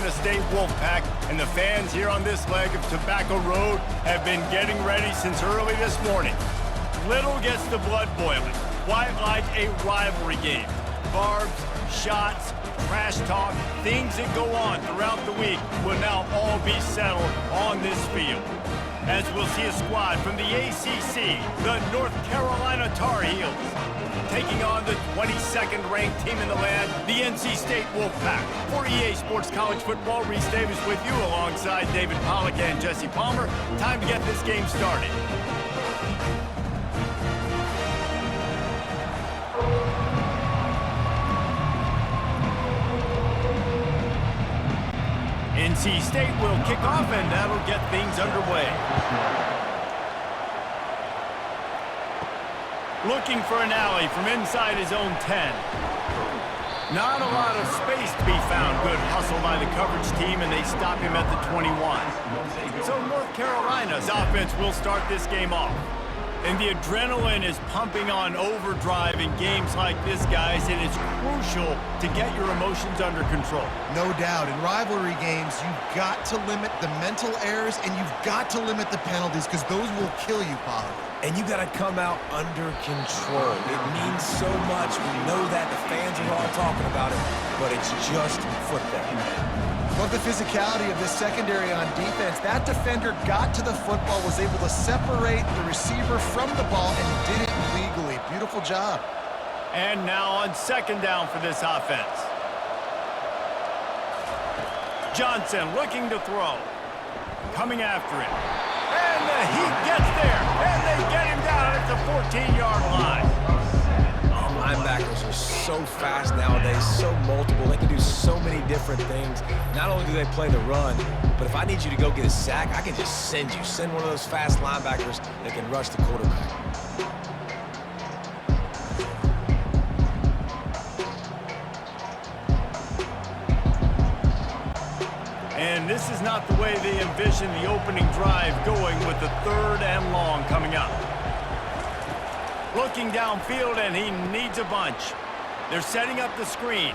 Carolina State Wolfpack, and the fans here on this leg of Tobacco Road have been getting ready since early this morning. Little gets the blood boiling, quite like a rivalry game. Barbs, shots, trash talk, things that go on throughout the week will now all be settled on this field. As we'll see a squad from the ACC, the North Carolina Tarheels, taking on the 22nd ranked team in the land, the NC State Wolfpack. For EA Sports College Football, Reese Davis with you alongside David Pollack and Jesse Palmer. Time to get this game started. NC State will kick off, and that'll get things underway. Looking for an alley from inside his own 10. Not a lot of space to be found. Good hustle by the coverage team, and they stop him at the 21. So North Carolina's offense will start this game off. And the adrenaline is pumping on overdrive in games like this, guys, and it's crucial to get your emotions under control. No doubt. In rivalry games, you've got to limit the mental errors, and you've got to limit the penalties, because those will kill you, Pollard. And you got to come out under control. It means so much. We know that. The fans are all talking about it, but it's just football. Love the physicality of this secondary on defense. That defender got to the football, was able to separate the receiver from the ball, and did it legally. Beautiful job. And now on second down for this offense. Johnson looking to throw. Coming after him. And the heat gets there. And they get him down at the 14-yard line. Linebackers are so fast nowadays, so multiple. They can do so many different things. Not only do they play the run, but if I need you to go get a sack, I can just send you. Send one of those fast linebackers that can rush the quarterback. And this is not the way they envision the opening drive going, with the 3rd and long coming up. Looking downfield, and he needs a bunch. They're setting up the screen.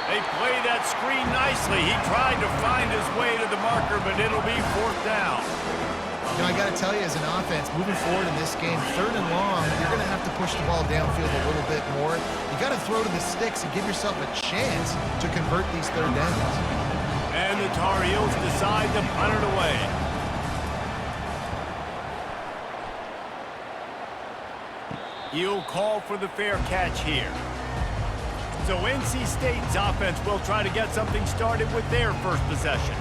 They play that screen nicely. He tried to find his way to the marker, but it'll be 4th down. You know, I got to tell you, as an offense, moving forward in this game, 3rd and long, you're going to have to push the ball downfield a little bit more. You got to throw to the sticks and give yourself a chance to convert these 3rd downs. And the Tar Heels decide to punt it away. He'll call for the fair catch here. So NC State's offense will try to get something started with their first possession.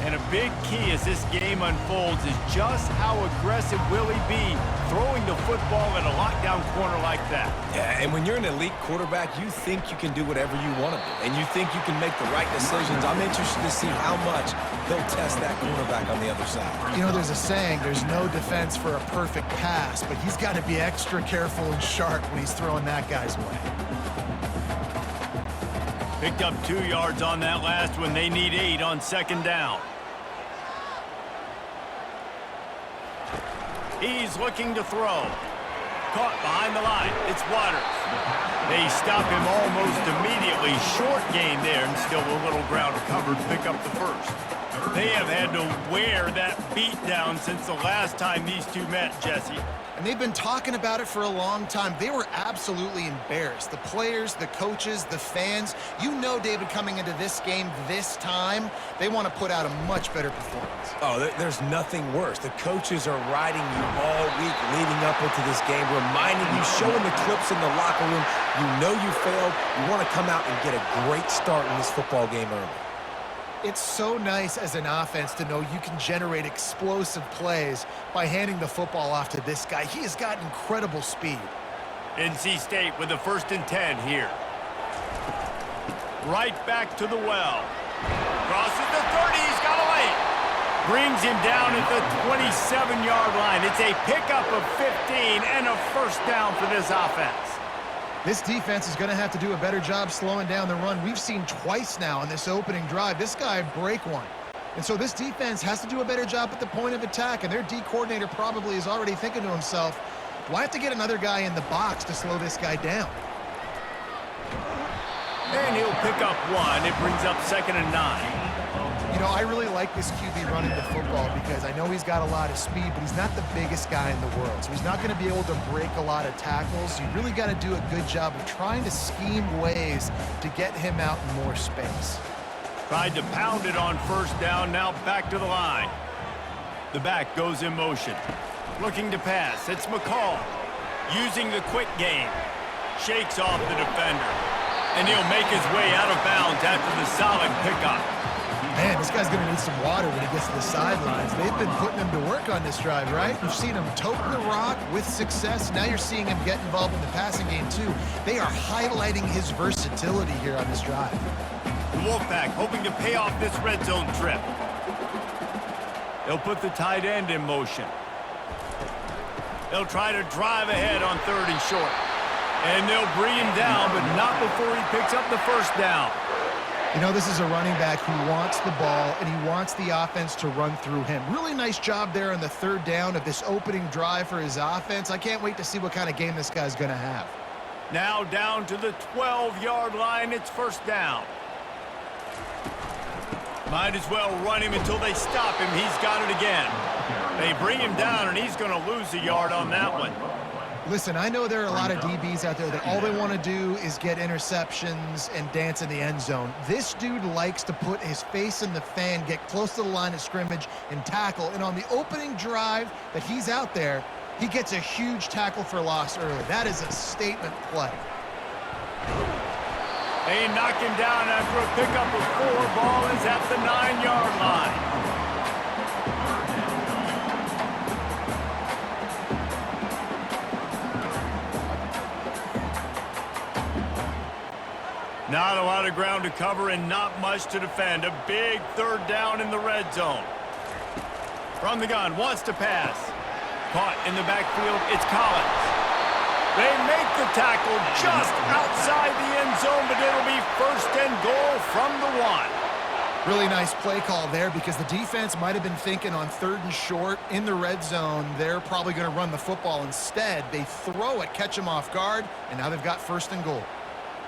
And a big key as this game unfolds is just how aggressive will he be throwing the football in a lockdown corner like that. Yeah, and when you're an elite quarterback, you think you can do whatever you want to do, and you think you can make the right decisions. I'm interested to see how much he'll test that quarterback on the other side. You know, there's a saying, there's no defense for a perfect pass, but he's got to be extra careful and sharp when he's throwing that guy's way. Picked up 2 yards on that last one. They need 8 on second down. He's looking to throw. Caught behind the line. It's Waters. They stop him almost immediately. Short gain there, and still a little ground covered to pick up the first. They have had to wear that beat down since the last time these two met, Jesse. And they've been talking about it for a long time. They were absolutely embarrassed. The players, the coaches, the fans. You know, David, coming into this game this time, they want to put out a much better performance. Oh, there's nothing worse. The coaches are riding you all week leading up into this game, reminding you, showing the clips in the locker room. You know you failed. You want to come out and get a great start in this football game early. It's so nice as an offense to know you can generate explosive plays by handing the football off to this guy. He has got incredible speed. NC State with the 1st and 10 here. Right back to the well. Crosses the 30, he's got a lane. Brings him down at the 27-yard line. It's a pickup of 15 and a 1st down for this offense. This defense is going to have to do a better job slowing down the run. We've seen twice now in this opening drive. This guy break one. And so this defense has to do a better job at the point of attack, and their D coordinator probably is already thinking to himself, do I have to get another guy in the box to slow this guy down? And he'll pick up one. It brings up 2nd and 9. You know, I really like this QB running the football because I know he's got a lot of speed, but he's not the biggest guy in the world. So he's not going to be able to break a lot of tackles. You really got to do a good job of trying to scheme ways to get him out in more space. Tried to pound it on 1st down, now back to the line. The back goes in motion. Looking to pass, it's McCall. Using the quick game. Shakes off the defender. And he'll make his way out of bounds after the solid pickup. Man, this guy's going to need some water when he gets to the sidelines. They've been putting him to work on this drive, right? You've seen him toting the rock with success. Now you're seeing him get involved in the passing game, too. They are highlighting his versatility here on this drive. The Wolfpack hoping to pay off this red zone trip. They'll put the tight end in motion. They'll try to drive ahead on 3rd and short. And they'll bring him down, but not before he picks up the 1st down. You know, this is a running back who wants the ball, and he wants the offense to run through him. Really nice job there on the 3rd down of this opening drive for his offense. I can't wait to see what kind of game this guy's going to have. Now down to the 12-yard line. It's 1st down. Might as well run him until they stop him. He's got it again. They bring him down, and he's going to lose a yard on that one. Listen, I know there are a lot of DBs out there that all they want to do is get interceptions and dance in the end zone. This dude likes to put his face in the fan, get close to the line of scrimmage, and tackle. And on the opening drive that he's out there, he gets a huge tackle for loss early. That is a statement play. They knock him down after a pickup of 4. Ball is at the 9-yard line. Not a lot of ground to cover and not much to defend. A big 3rd down in the red zone. From the gun, wants to pass. Caught in the backfield, it's Collins. They make the tackle just outside the end zone, but it'll be 1st and goal from the 1. Really nice play call there because the defense might have been thinking on 3rd and short in the red zone. They're probably going to run the football. Instead, they throw it, catch them off guard, and now they've got 1st and goal.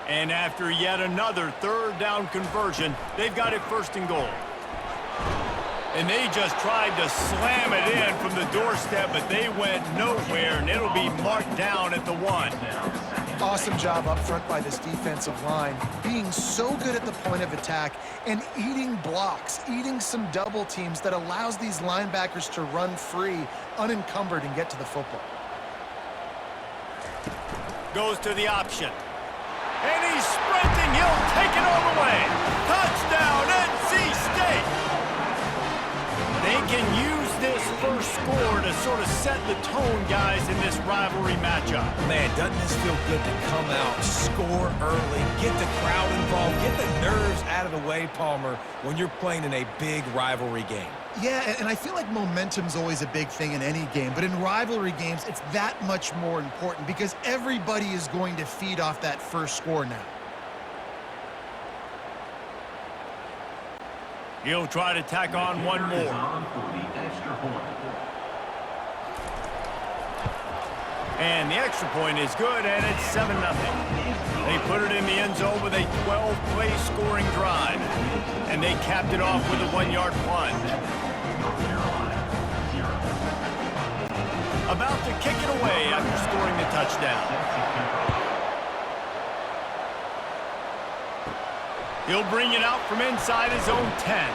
And after yet another 3rd down conversion, they've got it 1st and goal. And they just tried to slam it in from the doorstep, but they went nowhere, and it'll be marked down at the 1. Awesome job up front by this defensive line, being so good at the point of attack and eating blocks, eating some double teams that allows these linebackers to run free, unencumbered, and get to the football. Goes to the option. And he's sprinting. He'll take it all the way. Touchdown, NC State. They can use this first score to sort of set the tone, guys, in this rivalry matchup. Man, doesn't this feel good to come out, score early, get the crowd involved, get the nerves out of the way, Palmer, when you're playing in a big rivalry game? Yeah, and I feel like momentum's always a big thing in any game, but in rivalry games, it's that much more important because everybody is going to feed off that first score now. He'll try to tack on one more. And the extra point is good, and it's 7-0. They put it in the end zone with a 12-play scoring drive, and they capped it off with a 1-yard plunge. About to kick it away after scoring the touchdown. He'll bring it out from inside his own 10.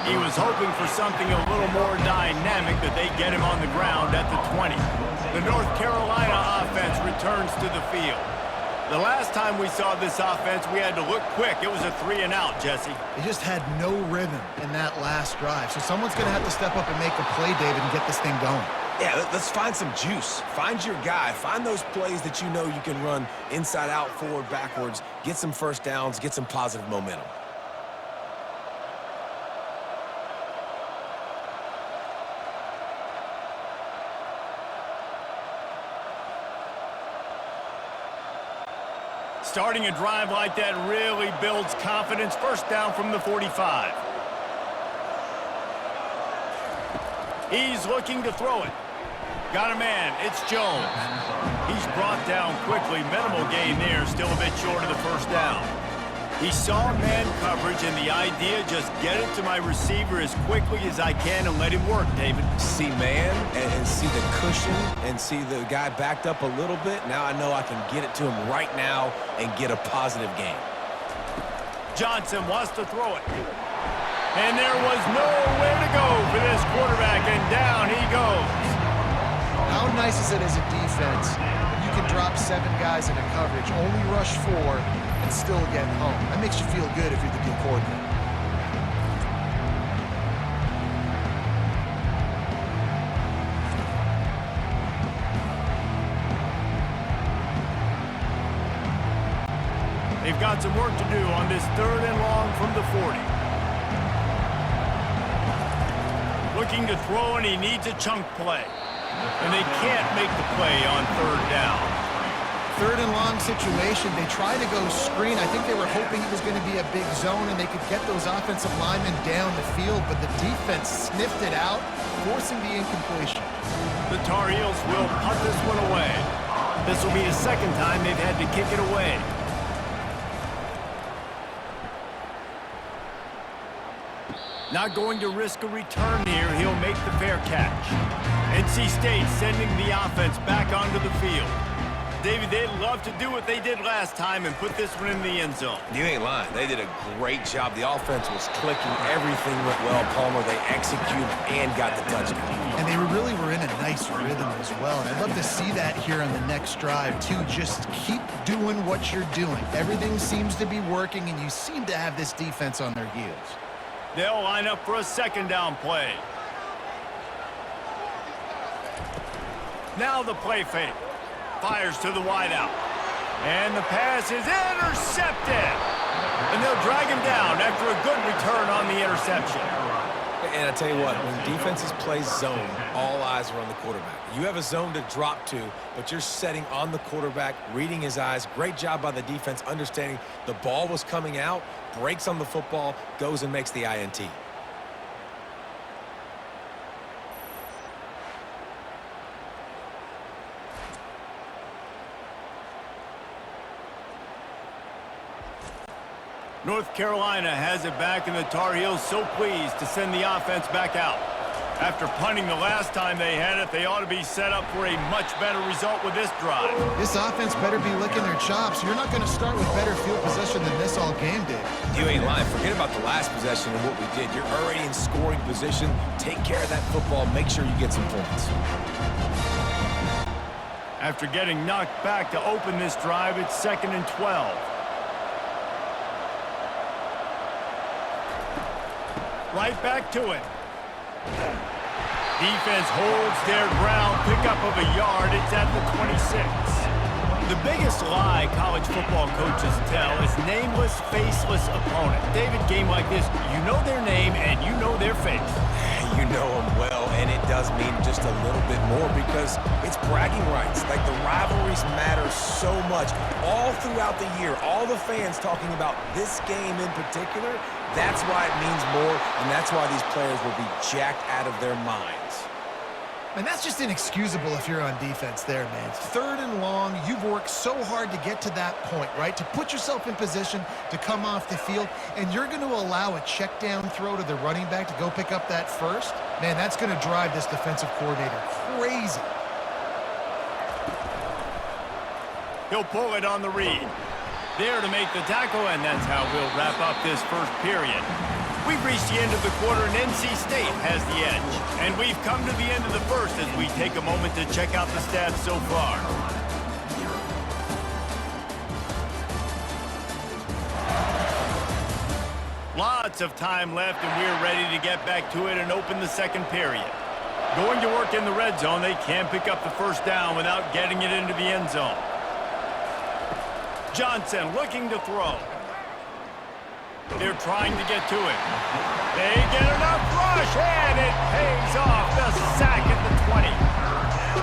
He was hoping for something a little more dynamic, but they get him on the ground at the 20. The North Carolina offense returns to the field. The last time we saw this offense, we had to look quick. It was a 3-and-out, Jesse. They just had no rhythm in that last drive. So someone's going to have to step up and make a play, David, and get this thing going. Yeah, let's find some juice. Find your guy. Find those plays that you know you can run inside out, forward, backwards. Get some first downs. Get some positive momentum. Starting a drive like that really builds confidence. First down from the 45. He's looking to throw it. Got a man. It's Jones. He's brought down quickly. Minimal gain there. Still a bit short of the first down. He saw man coverage, and the idea, just get it to my receiver as quickly as I can and let him work, David. See man and see the cushion and see the guy backed up a little bit. Now I know I can get it to him right now and get a positive gain. Johnson wants to throw it. And there was nowhere to go for this quarterback, and down he goes. How nice is it as a defense when you can drop 7 guys into coverage, only rush 4, and still get home? That makes you feel good if you're the D coordinator. They've got some work to do on this 3rd and long from the 40. Looking to throw, and he needs a chunk play. And they can't make the play on 3rd down. 3rd and long situation. They tried to go screen. I think they were hoping it was going to be a big zone and they could get those offensive linemen down the field, but the defense sniffed it out, forcing the incompletion. The Tar Heels will punt this one away. This will be the 2nd time they've had to kick it away. Not going to risk a return here. He'll make the fair catch. NC State sending the offense back onto the field. David, they'd love to do what they did last time and put this one in the end zone. You ain't lying. They did a great job. The offense was clicking. Everything went well. Palmer, they executed and got the touchdown. And they really were in a nice rhythm as well. And I'd love to see that here on the next drive, too. Just keep doing what you're doing. Everything seems to be working, and you seem to have this defense on their heels. They'll line up for a 2nd down play. Now the play fake. Fires to the wideout. And the pass is intercepted. And they'll drag him down after a good return on the interception. And I tell you what, when defenses play zone, all eyes are on the quarterback. You have a zone to drop to, but you're setting on the quarterback, reading his eyes. Great job by the defense, understanding the ball was coming out, breaks on the football, goes and makes the INT. North Carolina has it back, and the Tar Heels so pleased to send the offense back out. After punting the last time they had it, they ought to be set up for a much better result with this drive. This offense better be licking their chops. You're not going to start with better field possession than this all game did. You ain't lying. Forget about the last possession and what we did. You're already in scoring position. Take care of that football. Make sure you get some points. After getting knocked back to open this drive, it's 2nd and 12. Right back to it. Defense holds their ground, pickup of a yard. It's at the 26. The biggest lie college football coaches tell is nameless, faceless opponent. David, game like this, you know their name and you know their face. You know them well, and it does mean just a little bit more because it's bragging rights. Like, the rivalries matter so much. All throughout the year, all the fans talking about this game in particular, that's why it means more, and that's why these players will be jacked out of their minds. And that's just inexcusable if you're on defense there, man. 3rd and long, you've worked so hard to get to that point, right? To put yourself in position to come off the field, and you're going to allow a check down throw to the running back to go pick up that first? Man, that's going to drive this defensive coordinator crazy. He'll pull it on the read. There to make the tackle, and that's how we'll wrap up this first period. We've reached the end of the quarter, and NC State has the edge. And we've come to the end of the first as we take a moment to check out the stats so far. Lots of time left, and we're ready to get back to it and open the 2nd period. Going to work in the red zone, they can't pick up the 1st down without getting it into the end zone. Johnson looking to throw. They're trying to get to it. They get enough rush, and it pays off. The sack at the 20.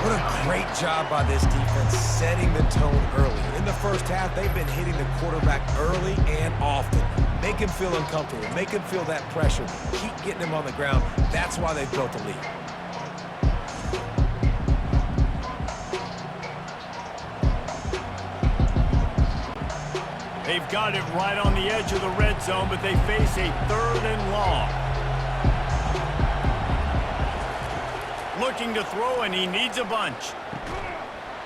What a great job by this defense setting the tone early. In the first half, they've been hitting the quarterback early and often. Make him feel uncomfortable. Make him feel that pressure. Keep getting him on the ground. That's why they've built a lead. They've got it right on the edge of the red zone, but they face a 3rd and long. Looking to throw, and he needs a bunch.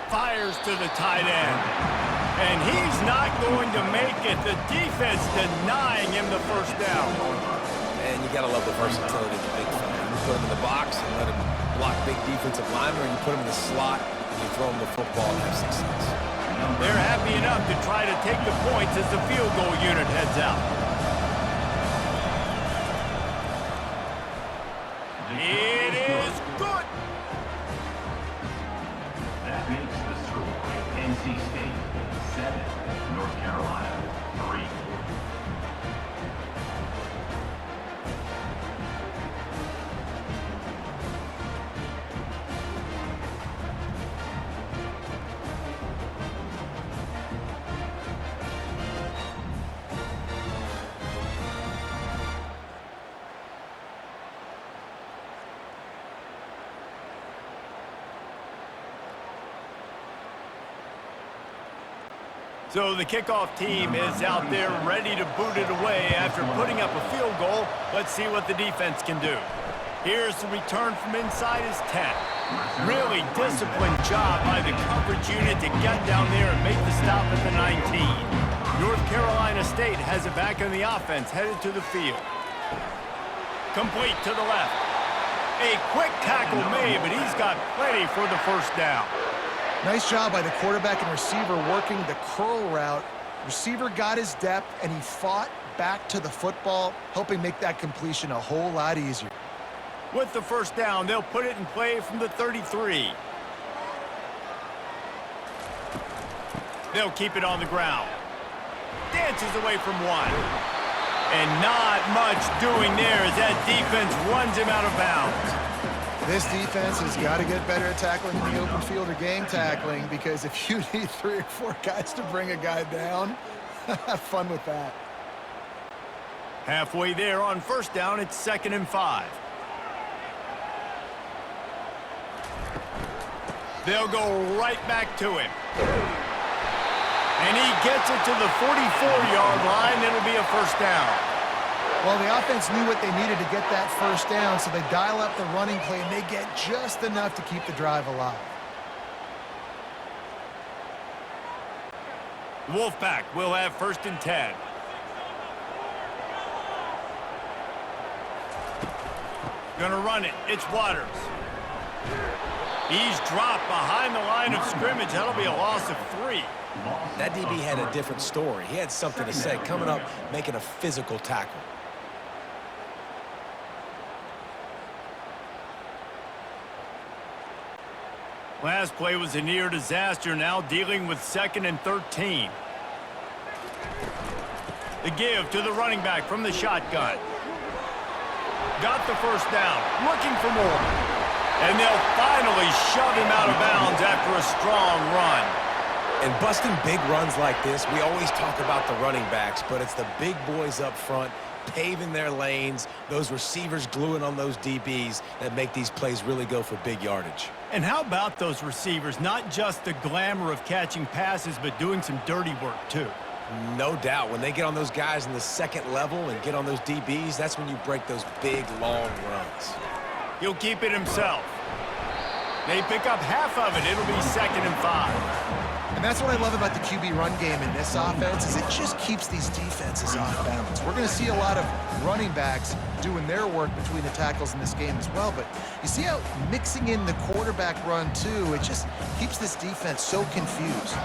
Fires to the tight end. And he's not going to make it. The defense denying him the first down. And you got to love the versatility of the big fella. You put him in the box and let him block big defensive linemen, or you put him in the slot and you throw him the football and have success. They're happy enough to try to take the points as the field goal unit heads out. It is good. That makes the score NC State 7, North Carolina 3. So the kickoff team is out there ready to boot it away after putting up a field goal. Let's see what the defense can do. Here's the return from inside his 10. Really disciplined job by the coverage unit to get down there and make the stop at the 19. North Carolina State has it back in the offense, headed to the field. Complete to the left. A quick tackle made, but he's got plenty for the first down. Nice job by the quarterback and receiver working the curl route. Receiver got his depth, and he fought back to the football, helping make that completion a whole lot easier. With the first down, they'll put it in play from the 33. They'll keep it on the ground. Dances away from one. And not much doing there as that defense runs him out of bounds. This defense has got to get better at tackling in the open field or game tackling, because if you need 3 or 4 guys to bring a guy down, have fun with that. Halfway there on first down, it's 2nd and 5. They'll go right back to him. And he gets it to the 44-yard line. It'll be a first down. Well, the offense knew what they needed to get that first down, so they dial up the running play, and they get just enough to keep the drive alive. Wolfpack will have 1st and 10. Gonna run it. It's Waters. He's dropped behind the line of scrimmage. That'll be a loss of 3. That DB had a different story. He had something to say, coming up, making a physical tackle. Last play was a near disaster, now dealing with 2nd and 13. The give to the running back from the shotgun. Got the first down, looking for more. And they'll finally shove him out of bounds after a strong run. And busting big runs like this, we always talk about the running backs, but it's the big boys up front paving their lanes, those receivers gluing on those DBs that make these plays really go for big yardage. And how about those receivers? Not just the glamour of catching passes, but doing some dirty work too. No doubt. When they get on those guys in the second level and get on those DBs, that's when you break those big, long runs. He'll keep it himself. They pick up half of it. It'll be 2nd and 5. And that's what I love about the QB run game in this offense, is it just keeps these defenses off balance. We're going to see a lot of running backs doing their work between the tackles in this game as well, but you see how mixing in the quarterback run too, it just keeps this defense so confused.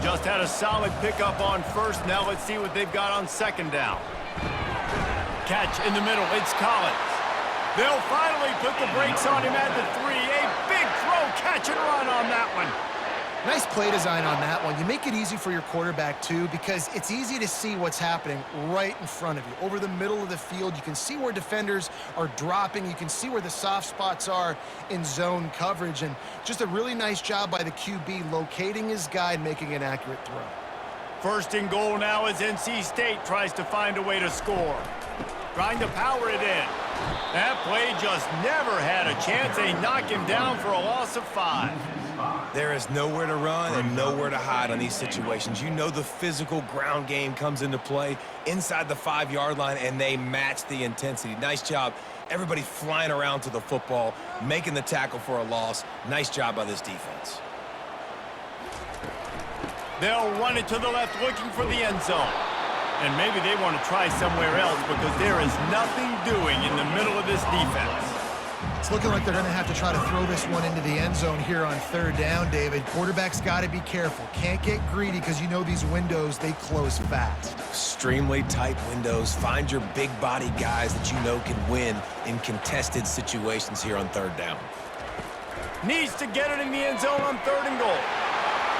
Just had a solid pickup on first. Now let's see what they've got on 2nd down. Catch in the middle. It's Collins. They'll finally put the brakes on him at the 3. A big throw, catch and run on that one. Nice play design on that one. You make it easy for your quarterback, too, because it's easy to see what's happening right in front of you. Over the middle of the field, you can see where defenders are dropping. You can see where the soft spots are in zone coverage. And just a really nice job by the QB locating his guy and making an accurate throw. 1st and goal now as NC State tries to find a way to score. Trying to power it in. That play just never had a chance. They knock him down for a loss of 5. There is nowhere to run and nowhere to hide on these situations. You know the physical ground game comes into play inside the 5-yard line, and they match the intensity. Nice job. Everybody flying around to the football, making the tackle for a loss. Nice job by this defense. They'll run it to the left, looking for the end zone. And maybe they want to try somewhere else because there is nothing doing in the middle of this defense. It's looking like they're going to have to try to throw this one into the end zone here on 3rd down, David. Quarterback's got to be careful. Can't get greedy because you know these windows, they close fast. Extremely tight windows. Find your big body guys that you know can win in contested situations here on 3rd down. Needs to get it in the end zone on 3rd and goal.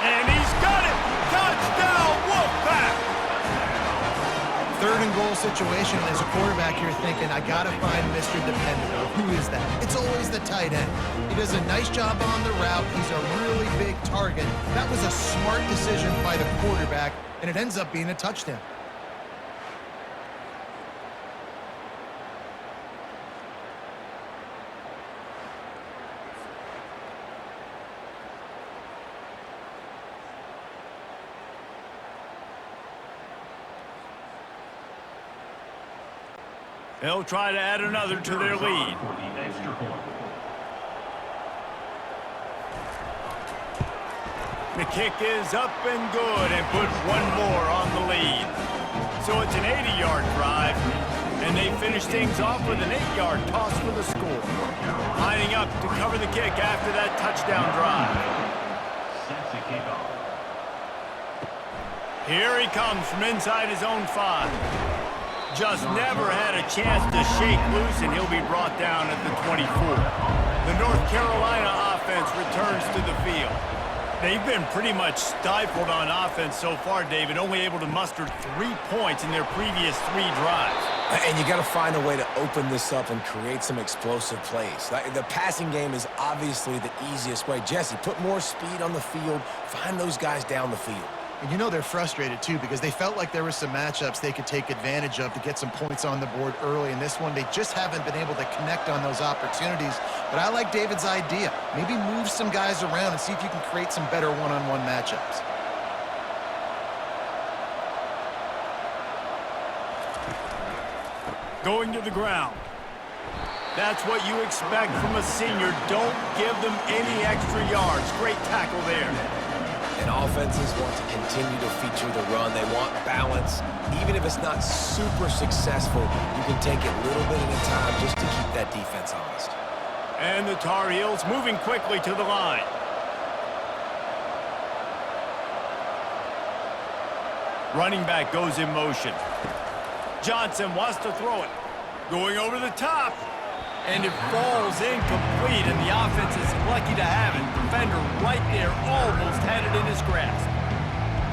And he's got it! Touchdown, Wolfpack! 3rd and goal situation, and as a quarterback, you're thinking, I got to find Mr. Dependable. Who is that? It's always the tight end. He does a nice job on the route. He's a really big target. That was a smart decision by the quarterback, and it ends up being a touchdown. They'll try to add another to their lead. The kick is up and good and puts one more on the lead. So it's an 80-yard drive, and they finish things off with an 8-yard toss for the score. Lining up to cover the kick after that touchdown drive. Here he comes from inside his own 5. Just never had a chance to shake loose, and he'll be brought down at the 24. The North Carolina offense returns to the field. They've been pretty much stifled on offense so far, David, only able to muster 3 points in their previous 3 drives. And you got to find a way to open this up and create some explosive plays. The passing game is obviously the easiest way. Jesse, put more speed on the field. Find those guys down the field. And you know they're frustrated, too, because they felt like there were some matchups they could take advantage of to get some points on the board early. In this one, they just haven't been able to connect on those opportunities. But I like David's idea. Maybe move some guys around and see if you can create some better one-on-one matchups. Going to the ground. That's what you expect from a senior. Don't give them any extra yards. Great tackle there. And offenses want to continue to feature the run. They want balance. Even if it's not super successful, you can take it little bit at a time just to keep that defense honest. And the Tar Heels moving quickly to the line. Running back goes in motion. Johnson wants to throw it. Going over the top. And it falls incomplete, and the offense is lucky to have it. Defender right there almost had it in his grasp.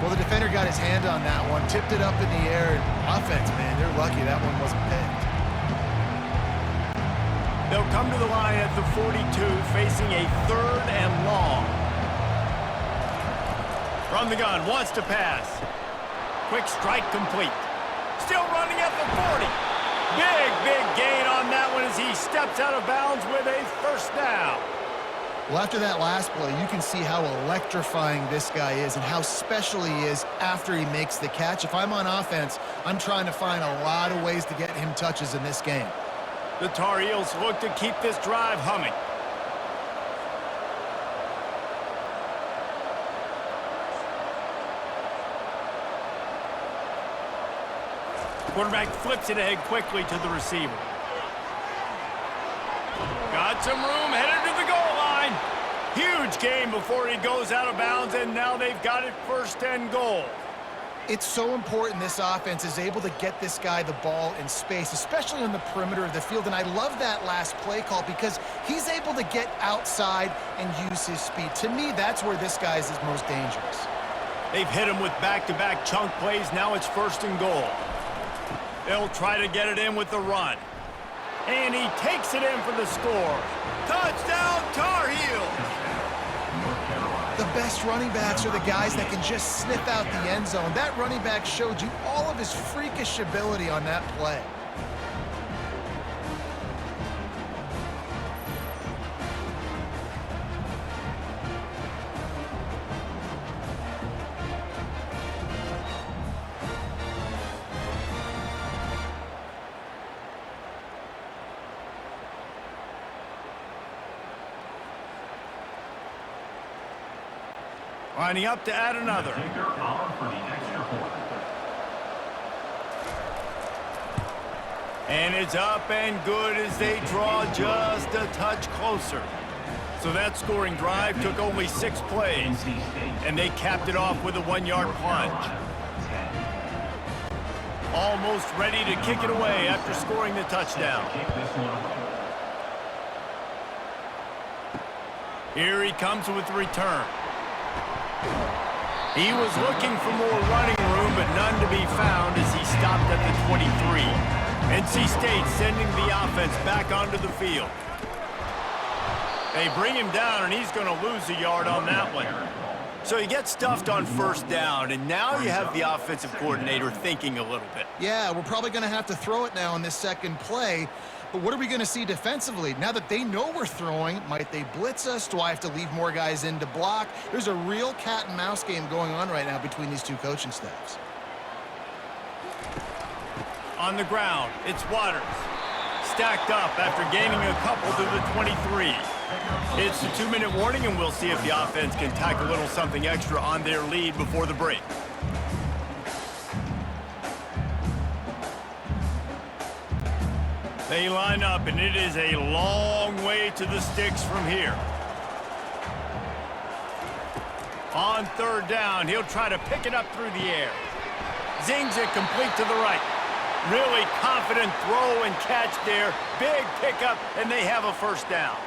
Well, the defender got his hand on that one, tipped it up in the air. Offense, man, they're lucky that one wasn't picked. They'll come to the line at the 42, facing a 3rd and long. From the gun, wants to pass. Quick strike complete. Still running at the 40. Big gain on that one as he steps out of bounds with a 1st down. Well, after that last play, you can see how electrifying this guy is and how special he is after he makes the catch. If I'm on offense, I'm trying to find a lot of ways to get him touches in this game. The Tar Heels look to keep this drive humming. Quarterback flips it ahead quickly to the receiver. Got some room, headed to the goal line. Huge gain before he goes out of bounds, and now they've got it 1st and goal. It's so important this offense is able to get this guy the ball in space, especially on the perimeter of the field. And I love that last play call because he's able to get outside and use his speed. To me, that's where this guy is his most dangerous. They've hit him with back-to-back chunk plays. Now it's 1st and goal. They'll try to get it in with the run. And he takes it in for the score. Touchdown, Tar Heels! The best running backs are the guys that can just sniff out the end zone. That running back showed you all of his freakish ability on that play. Lining up to add another. Kicker on for the extra point. And it's up and good as they draw just a touch closer. So that scoring drive took only 6 plays, and they capped it off with a 1-yard plunge. Almost ready to kick it away after scoring the touchdown. Here he comes with the return. He was looking for more running room, but none to be found as he stopped at the 23. NC State sending the offense back onto the field. They bring him down, and he's going to lose a yard on that one. So he gets stuffed on first down, and now you have the offensive coordinator thinking a little bit. Yeah, we're probably going to have to throw it now in this second play. But what are we going to see defensively? Now that they know we're throwing, might they blitz us? Do I have to leave more guys in to block? There's a real cat and mouse game going on right now between these two coaching staffs. On the ground, it's Waters. Stacked up after gaining a couple to the 23. It's the 2-minute warning, and we'll see if the offense can tack a little something extra on their lead before the break. They line up, and it is a long way to the sticks from here. On third down, he'll try to pick it up through the air. Zings it complete to the right. Really confident throw and catch there. Big pickup, and they have a first down.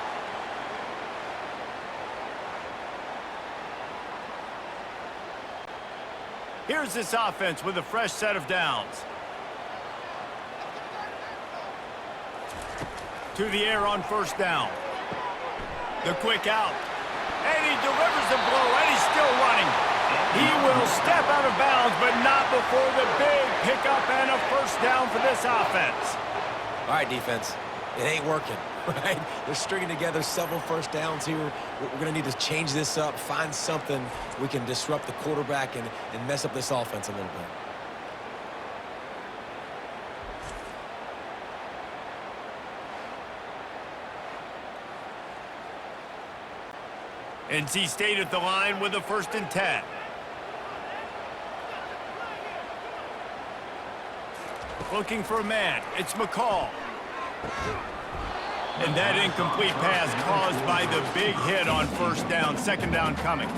Here's this offense with a fresh set of downs. To the air on first down. The quick out. And he delivers the blow, and he's still running. He will step out of bounds, but not before the big pickup and a first down for this offense. All right, defense. It ain't working, right? They're stringing together several first downs here. We're going to need to change this up, find something we can disrupt the quarterback and mess up this offense a little bit. NC State at the line with a 1st and 10. Looking for a man. It's McCall. And that incomplete pass caused by the big hit on first down. 2nd down coming.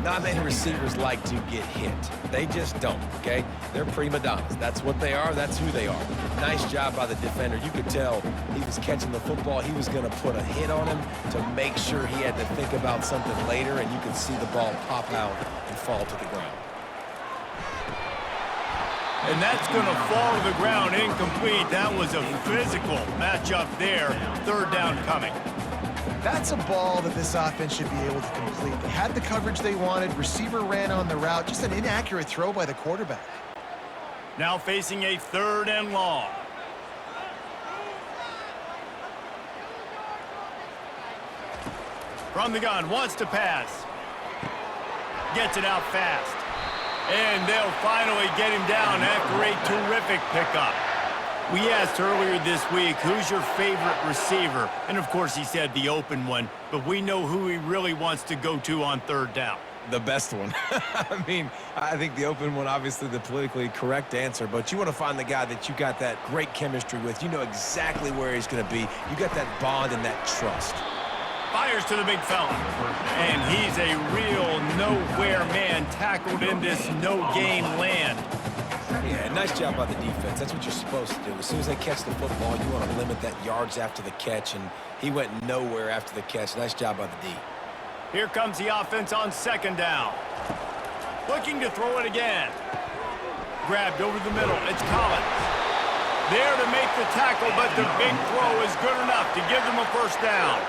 Not many receivers like to get hit. They just don't, okay? They're prima donnas. That's what they are. That's who they are. Nice job by the defender. You could tell he was catching the football. He was going to put a hit on him to make sure he had to think about something later, and you could see the ball pop out and fall to the ground. And that's going to fall to the ground incomplete. That was a physical matchup there. 3rd down coming. That's a ball that this offense should be able to complete. They had the coverage they wanted. Receiver ran on the route. Just an inaccurate throw by the quarterback. Now facing a 3rd and long. From the gun, wants to pass. Gets it out fast. And they'll finally get him down after a terrific pickup. We asked earlier this week, who's your favorite receiver? And, of course, he said the open one. But we know who he really wants to go to on 3rd down. The best one. I mean, I think the open one, obviously the politically correct answer, but you want to find the guy that you got that great chemistry with. You know exactly where he's going to be. You got that bond and that trust. Fires to the big fella. And he's a real nowhere man tackled in this no-gain land. Yeah, nice job by the defense. That's what you're supposed to do. As soon as they catch the football, you want to limit that yards after the catch, and he went nowhere after the catch. Nice job by the D. Here comes the offense on 2nd down. Looking to throw it again. Grabbed over the middle. It's Collins. There to make the tackle, but the big throw is good enough to give them a first down.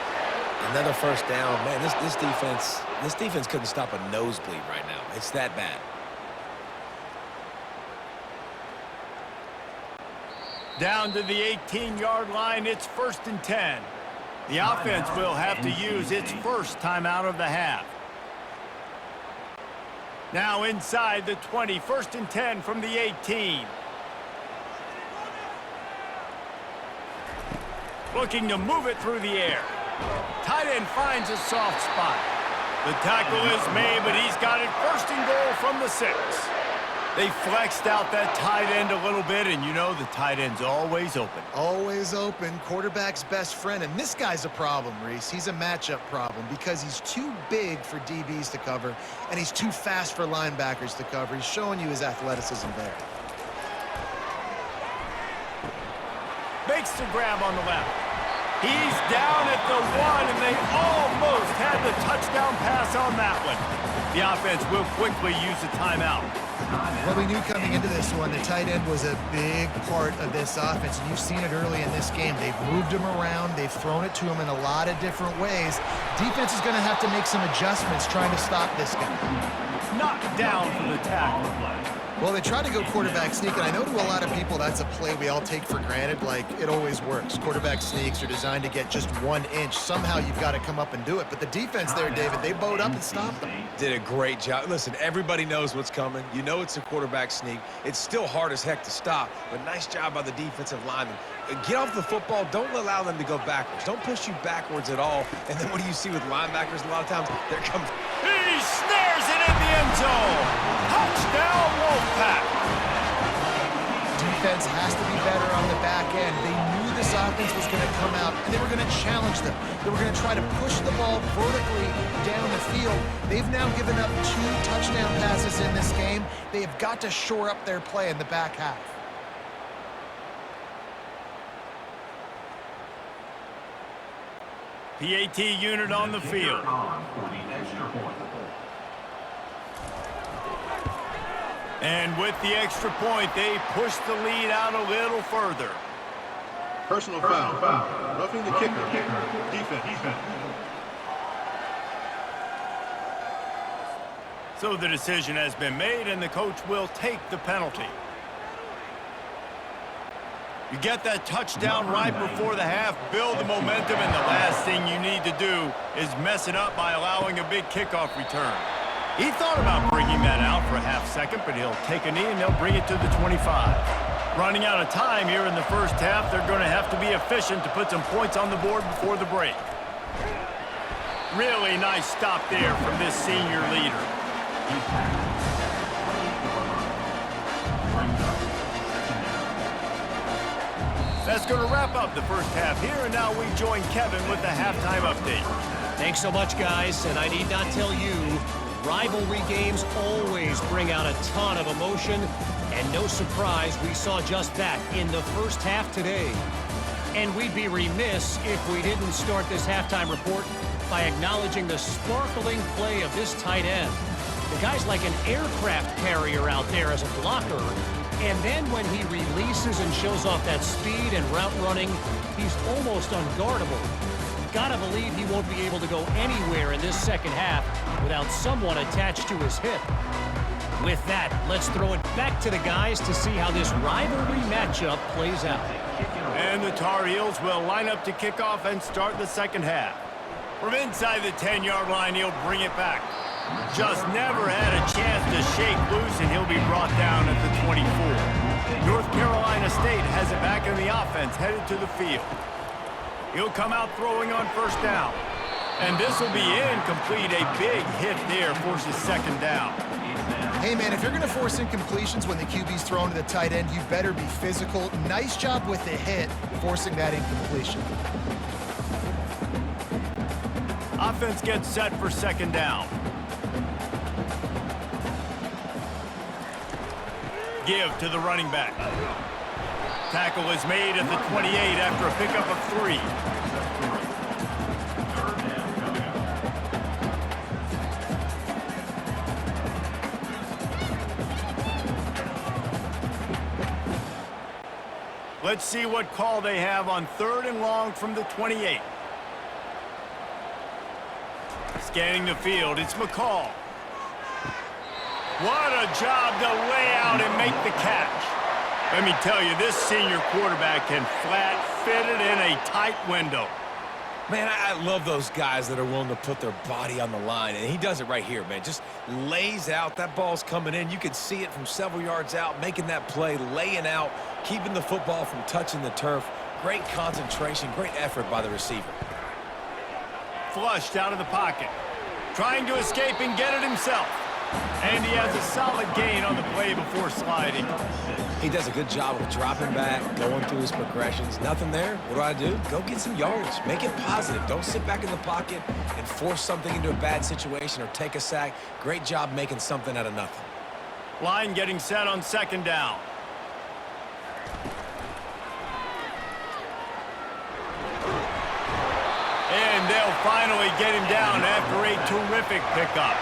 Another first down. Man, this defense couldn't stop a nosebleed right now. It's that bad. Down to the 18-yard line, it's 1st and 10. The offense will have to use its first timeout of the half. Now inside the 20, 1st and 10 from the 18. Looking to move it through the air. Tight end finds a soft spot. The tackle is made, but he's got it first and goal from the 6. They flexed out that tight end a little bit, and you know the tight end's always open. Always open, quarterback's best friend. And this guy's a problem, Reese. He's a matchup problem because he's too big for DBs to cover, and he's too fast for linebackers to cover. He's showing you his athleticism there. Makes the grab on the left. He's down at the 1, and they almost had the touchdown pass on that one. The offense will quickly use a timeout. Well, we knew coming into this one, the tight end was a big part of this offense, and you've seen it early in this game. They've moved him around. They've thrown it to him in a lot of different ways. Defense is going to have to make some adjustments trying to stop this guy. Knocked down for the tackle. Well, they tried to go quarterback sneak, and I know to a lot of people that's a play we all take for granted, like it always works. Quarterback sneaks are designed to get just 1 inch. Somehow you've got to come up and do it. But the defense there, David, they bowed up and stopped them. Did a great job. Listen, everybody knows what's coming. You know it's a quarterback sneak. It's still hard as heck to stop, but nice job by the defensive lineman. Get off the football. Don't allow them to go backwards. Don't push you backwards at all. And then what do you see with linebackers a lot of times? There comes... He snares it in the end zone. Touchdown, Wolfpack. Defense has to be better on the back end. They knew this offense was going to come out, and they were going to challenge them. They were going to try to push the ball vertically down the field. They've now given up 2 touchdown passes in this game. They have got to shore up their play in the back half. PAT unit on the field. And with the extra point, they push the lead out a little further. Personal foul. Roughing the kicker. Defense. So the decision has been made, and the coach will take the penalty. You get that touchdown right before the half, build the momentum, and the last thing you need to do is mess it up by allowing a big kickoff return. He thought about bringing that out for a half second, but he'll take a knee and they'll bring it to the 25. Running out of time here in the first half, they're going to have to be efficient to put some points on the board before the break. Really nice stop there from this senior leader. That's going to wrap up the first half here, and now we join Kevin with the halftime update. Thanks so much, guys, and I need not tell you, rivalry games always bring out a ton of emotion, and no surprise, we saw just that in the first half today. And we'd be remiss if we didn't start this halftime report by acknowledging the sparkling play of this tight end. The guy's like an aircraft carrier out there as a blocker, and then when he releases and shows off that speed and route running, he's almost unguardable. Gotta believe he won't be able to go anywhere in this second half without someone attached to his hip. With that, let's throw it back to the guys to see how this rivalry matchup plays out. And the Tar Heels will line up to kick off and start the second half. From inside the 10-yard line, he'll bring it back. Just never had a chance to shake loose, and he'll be brought down at the 24. North Carolina State has it back in the offense, headed to the field. He'll come out throwing on first down. And this will be incomplete. A big hit there forces second down. Hey, man, if you're going to force incompletions when the QB's thrown to the tight end, you better be physical. Nice job with the hit, forcing that incompletion. Offense gets set for second down. Give to the running back. Tackle is made at the 28 after a pickup of 3. Let's see what call they have on 3rd and long from the 28. Scanning the field, it's McCall. What a job to lay out and make the catch. Let me tell you, this senior quarterback can flat fit it in a tight window. Man, I love those guys that are willing to put their body on the line, and he does it right here, man. Just lays out. That ball's coming in. You can see it from several yards out, making that play, laying out, keeping the football from touching the turf. Great concentration, great effort by the receiver. Flushed out of the pocket. Trying to escape and get it himself. And he has a solid gain on the play before sliding. He does a good job of dropping back, going through his progressions. Nothing there. What do? Go get some yards. Make it positive. Don't sit back in the pocket and force something into a bad situation or take a sack. Great job making something out of nothing. Line getting set on second down. And they'll finally get him down after a terrific pickup.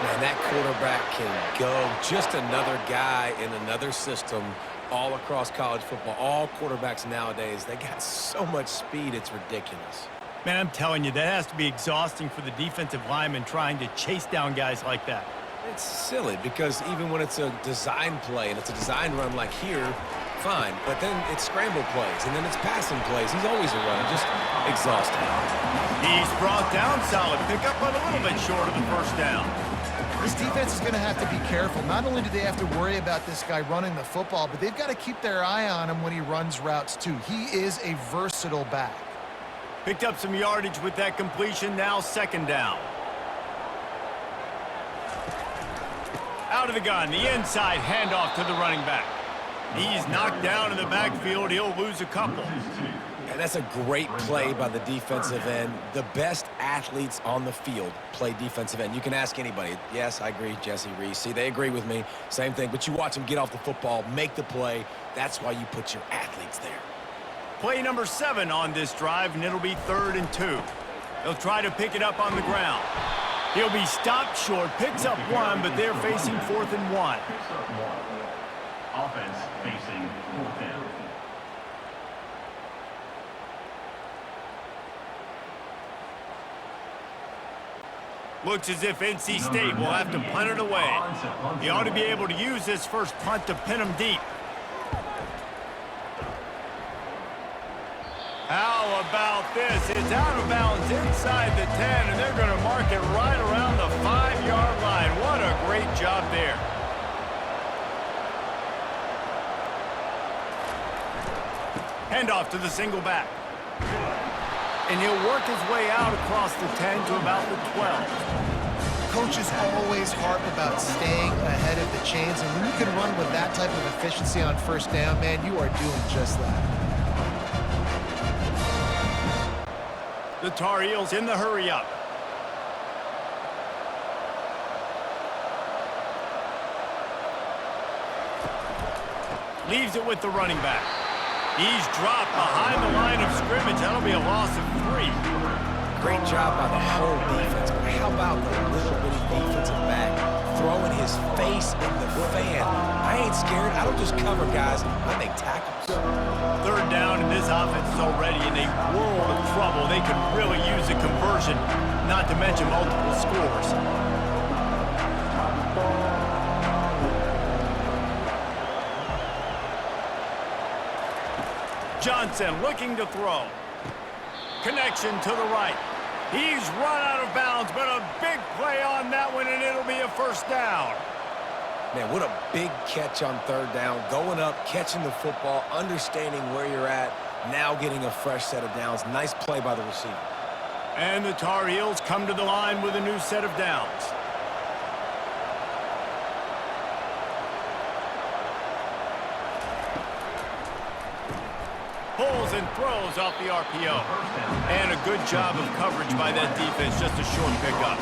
Man, that quarterback can go. Just another guy in another system all across college football. All quarterbacks nowadays, they got so much speed, it's ridiculous. Man, I'm telling you, that has to be exhausting for the defensive lineman trying to chase down guys like that. It's silly because even when it's a design play and it's a design run like here, fine. But then it's scramble plays and then it's passing plays. He's always a runner, just exhausting. He's brought down, solid pickup, but a little bit short of the first down. This defense is going to have to be careful. Not only do they have to worry about this guy running the football, but they've got to keep their eye on him when he runs routes too. He is a versatile back. Picked up some yardage with that completion, now second down. Out of the gun, the inside handoff to the running back. He's knocked down in the backfield. He'll lose a couple. And that's a great play by the defensive end. The best athletes on the field play defensive end. You can ask anybody. Yes, I agree, Jesse Reese. See, they agree with me. Same thing. But you watch them get off the football, make the play. That's why you put your athletes there. Play number 7 on this drive, and it'll be 3rd and 2. They'll try to pick it up on the ground. He'll be stopped short, picks up 1, but they're facing 4th and 1. Offense facing 4th down. Looks as if NC State will have to punt it away. He ought to be able to use this first punt to pin him deep. How about this? It's out of bounds inside the 10, and they're going to mark it right around the 5-yard line. What a great job there. Handoff to the single back. And he'll work his way out across the 10 to about the 12. Coaches always harp about staying ahead of the chains, and when you can run with that type of efficiency on first down, man, you are doing just that. The Tarheels in the hurry-up. Leaves it with the running back. He's dropped behind the line of scrimmage. That'll be a loss of 3. Great job by the whole defense, but how about the little bitty defensive back throwing his face in the fan? I ain't scared. I don't just cover guys. I make tackles. 3rd down, and this offense is already in a world of trouble. They could really use a conversion, not to mention multiple scores. Johnson looking to throw. Connection to the right. He's run out of bounds, but a big play on that one, and it'll be a first down. Man, what a big catch on 3rd down. Going up, catching the football, understanding where you're at, now getting a fresh set of downs. Nice play by the receiver. And the Tar Heels come to the line with a new set of downs. Pulls and throws off the RPO. And a good job of coverage by that defense, just a short pickup.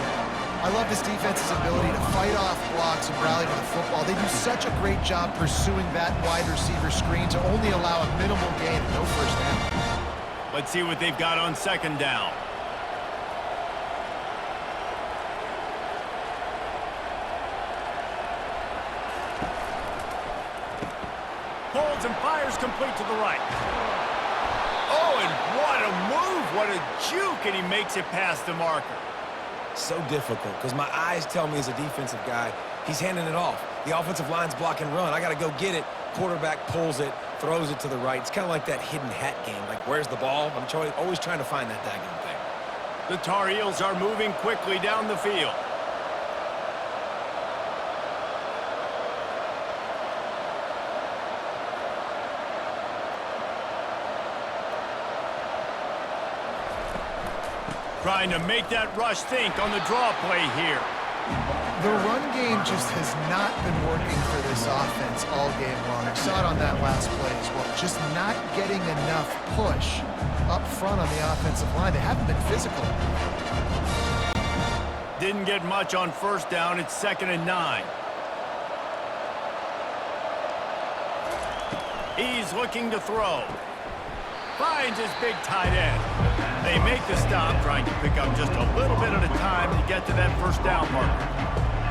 I love this defense's ability to fight off blocks and rally to the football. They do such a great job pursuing that wide receiver screen to only allow a minimal gain and no first down. Let's see what they've got on second down. Pulls and fires complete to the right. Oh, and what a move, what a juke, and he makes it past the marker. So difficult because my eyes tell me as a defensive guy, he's handing it off. The offensive line's block and run. I got to go get it. Quarterback pulls it, throws it to the right. It's kind of like that hidden hat game. Like, where's the ball? I'm always trying to find that daggone thing. The Tar Heels are moving quickly down the field. Trying to make that rush think on the draw play here. The run game just has not been working for this offense all game long. I saw it on that last play as well. Just not getting enough push up front on the offensive line. They haven't been physical. Didn't get much on first down. It's 2nd and 9. He's looking to throw. Finds his big tight end. They make the stop, trying to pick up just a little bit at a time to get to that first down marker.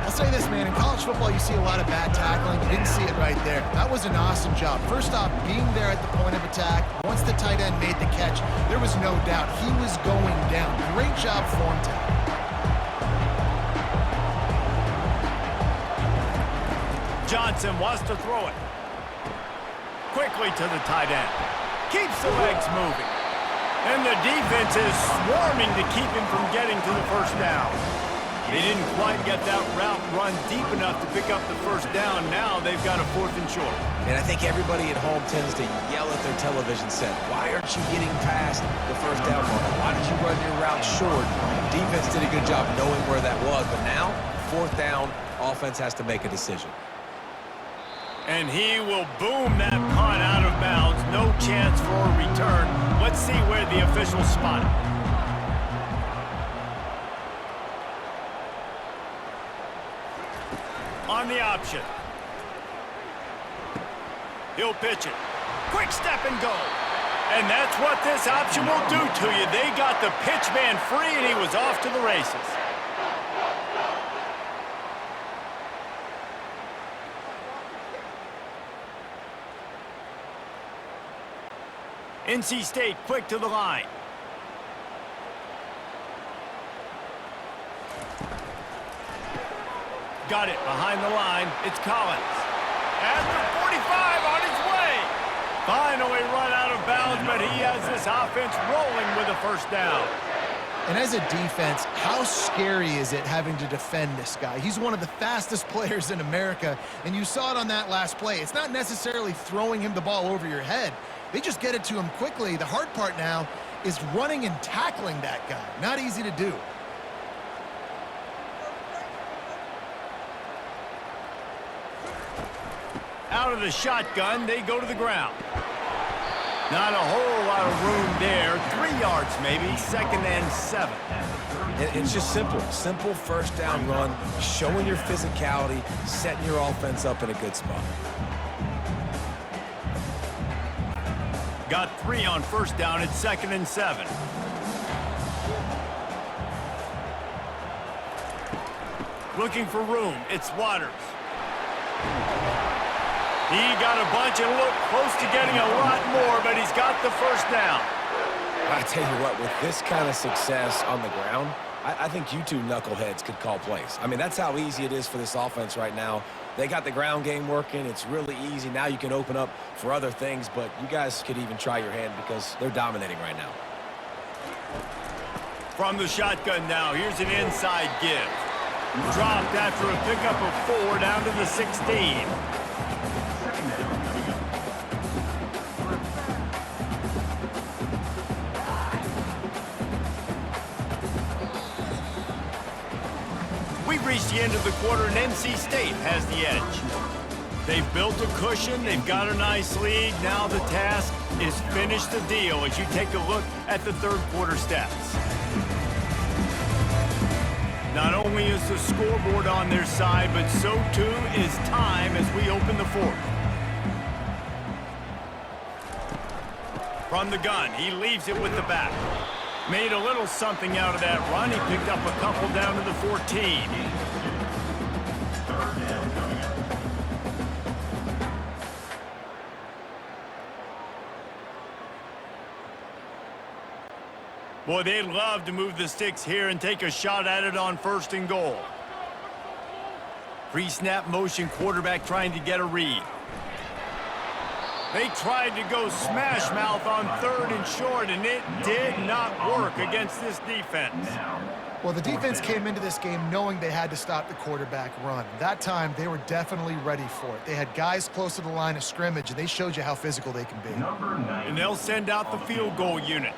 I'll say this, man. In college football, you see a lot of bad tackling. You didn't see it right there. That was an awesome job. First off, being there at the point of attack. Once the tight end made the catch, there was no doubt he was going down. Great job form tackle. Johnson wants to throw it. Quickly to the tight end. Keeps the legs moving. And the defense is swarming to keep him from getting to the first down. They didn't quite get that route run deep enough to pick up the first down. Now they've got a 4th and short. And I think everybody at home tends to yell at their television set. Why aren't you getting past the first down marker? Why did you run your route short? Defense did a good job knowing where that was. But now, 4th down, offense has to make a decision. And he will boom that punt out of bounds. No chance for a return. Let's see where the officials spot it. On the option. He'll pitch it. Quick step and go. And that's what this option will do to you. They got the pitch man free, and he was off to the races. NC State quick to the line. Got it behind the line. It's Collins. At the 45 on his way. Finally run out of bounds, but he has this offense rolling with a first down. And as a defense, how scary is it having to defend this guy? He's one of the fastest players in America, and you saw it on that last play. It's not necessarily throwing him the ball over your head. They just get it to him quickly. The hard part now is running and tackling that guy. Not easy to do. Out of the shotgun, they go to the ground. Not a whole lot of room there. 3 yards maybe, 2nd and 7. It's just simple. Simple first down run, showing your physicality, setting your offense up in a good spot. Got 3 on first down. It's 2nd and 7. Looking for room. It's Waters. He got a bunch and looked close to getting a lot more, but he's got the first down. I tell you what, with this kind of success on the ground, I think you two knuckleheads could call plays. I mean, that's how easy it is for this offense right now. They got the ground game working. It's really easy. Now you can open up for other things, but you guys could even try your hand because they're dominating right now. From the shotgun now, here's an inside give. Dropped after a pickup of 4 down to the 16. We've reached the end of the quarter, and NC State has the edge. They've built a cushion. They've got a nice lead. Now the task is finish the deal as you take a look at the third quarter stats. Not only is the scoreboard on their side, but so too is time as we open the fourth. From the gun, he leaves it with the back. Made a little something out of that run. He picked up a couple down to the 14. Boy, they'd love to move the sticks here and take a shot at it on 1st and goal. Pre-snap motion, quarterback trying to get a read. They tried to go smash mouth on 3rd and short, and it did not work against this defense. Well, the defense came into this game knowing they had to stop the quarterback run. That time, they were definitely ready for it. They had guys close to the line of scrimmage, and they showed you how physical they can be. And they'll send out the field goal unit.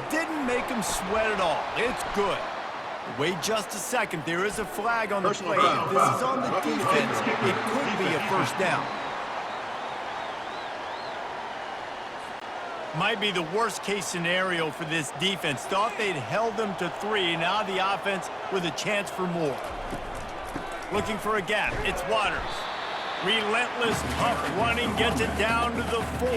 didn't make him sweat at all. It's good. Wait just a second. There is a flag on the play. If this is on the defense, it could be a first down. Might be the worst-case scenario for this defense. Thought they'd held them to 3. Now the offense with a chance for more. Looking for a gap. It's Waters. Relentless, tough running. Gets it down to the 4.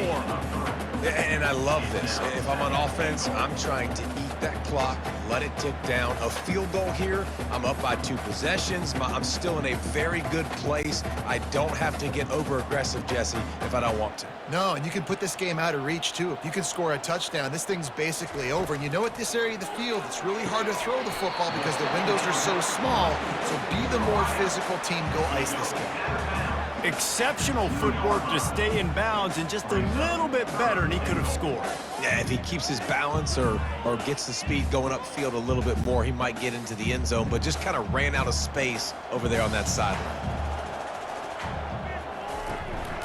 And I love this. If I'm on offense, I'm trying to eat that clock, let it tick down. A field goal here, I'm up by 2 possessions. I'm still in a very good place. I don't have to get over-aggressive, Jesse, if I don't want to. No, and you can put this game out of reach, too. If you can score a touchdown, this thing's basically over. And you know, at this area of the field, it's really hard to throw the football because the windows are so small. So be the more physical team. Go ice this game. Exceptional footwork to stay in bounds, and just a little bit better, and he could have scored. Yeah, if he keeps his balance or gets the speed going upfield a little bit more, he might get into the end zone, but just kind of ran out of space over there on that sideline.